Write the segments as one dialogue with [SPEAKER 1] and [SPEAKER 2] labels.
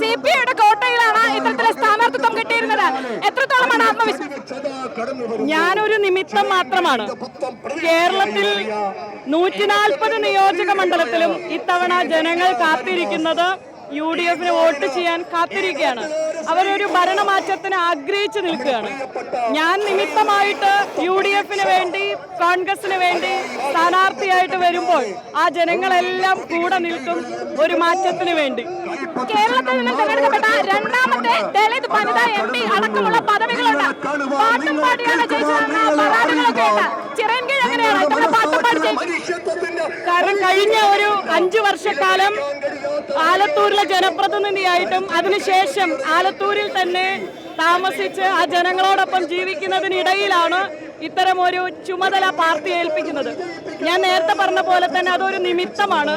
[SPEAKER 1] സിപിഐയുടെ കോട്ടയിലാണ് ഇത്തരത്തിലെ സ്ഥാനാർത്ഥിത്വം കിട്ടിയിരുന്നത്. എത്രത്തോളമാണ് ആത്മവിശ്വാസം? ഞാനൊരു നിമിത്തം മാത്രമാണ്. കേരളത്തിൽ 140 നിയോജക മണ്ഡലത്തിലും ഇത്തവണ ജനങ്ങൾ കാത്തിരിക്കുന്നത് UDF വോട്ട് ചെയ്യാൻ കാത്തിരിക്കുകയാണ്. അവരൊരു ഭരണമാറ്റത്തിന് ആഗ്രഹിച്ചു നിൽക്കുകയാണ്. ഞാൻ നിമിത്തമായിട്ട് UDF വേണ്ടി, കോൺഗ്രസിന് വേണ്ടി സ്ഥാനാർത്ഥിയായിട്ട് വരുമ്പോൾ ആ ജനങ്ങളെല്ലാം കൂടെ നിൽക്കും ഒരു മാറ്റത്തിന് വേണ്ടി. കേരളത്തിൽ നിന്ന് തെരഞ്ഞെടുക്കപ്പെട്ട രണ്ടാമത്തെ ദളിത് വനിതാ MP അടക്കമുള്ള പദവികളുണ്ട്. പാട്ടും പാടിയാണ് ജയിച്ചതെന്ന പരാതികളൊക്കെ ഉണ്ട്. ചിറയൻകീഴ് എങ്ങനെയാണ് പാട്ടും പാടി കാരണം കഴിഞ്ഞ ഒരു 5 വർഷക്കാലം ആലത്തൂരിലെ ജനപ്രതിനിധിയായിട്ടും അതിനുശേഷം ആലത്തൂരിൽ തന്നെ താമസിച്ച് ആ ജനങ്ങളോടൊപ്പം ജീവിക്കുന്നതിനിടയിലാണ് ഇത്തരം ഒരു ചുമതല പാർട്ടി ഏൽപ്പിക്കുന്നത്. ഞാൻ നേരത്തെ പറഞ്ഞ പോലെ തന്നെ അതൊരു നിമിത്തമാണ്.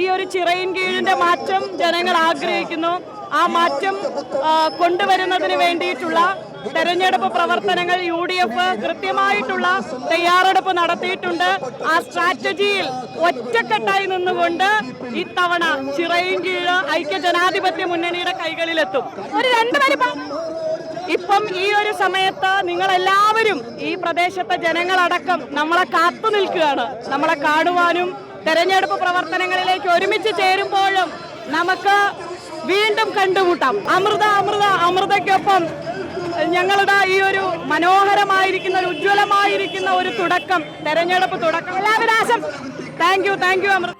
[SPEAKER 1] ഈ ഒരു ചിറയൻകീഴിന്റെ മാറ്റം ജനങ്ങൾ ആഗ്രഹിക്കുന്നു. ആ മാറ്റം കൊണ്ടുവരുന്നതിന് വേണ്ടിയിട്ടുള്ള തെരഞ്ഞെടുപ്പ് പ്രവർത്തനങ്ങൾ UDF കൃത്യമായിട്ടുള്ള തയ്യാറെടുപ്പ് നടത്തിയിട്ടുണ്ട്. ആ സ്ട്രാറ്റജിയിൽ ഒറ്റക്കെട്ടായി നിന്നുകൊണ്ട് ഇത്തവണ ചിറയൻകീഴ് ഐക്യജനാധിപത്യ മുന്നണിയുടെ കൈകളിലെത്തും. ഒരു 2 വലിപ്പം ഇപ്പം ഈ ഒരു സമയത്ത് നിങ്ങളെല്ലാവരും ഈ പ്രദേശത്തെ ജനങ്ങളടക്കം നമ്മളെ കാത്തു നിൽക്കുകയാണ്. നമ്മളെ കാണുവാനും തെരഞ്ഞെടുപ്പ് പ്രവർത്തനങ്ങളിലേക്ക് ഒരുമിച്ച് ചേരുമ്പോഴും നമുക്ക് വീണ്ടും കണ്ടുമുട്ടാം. അമൃതയ്ക്കൊപ്പം ഞങ്ങളുടെ ഈ ഒരു മനോഹരമായിരിക്കുന്ന ഉജ്ജ്വലമായിരിക്കുന്ന ഒരു തുടക്കം, തെരഞ്ഞെടുപ്പ് തുടക്കം. എല്ലാവരും ആശംസ. Thank you Amrita.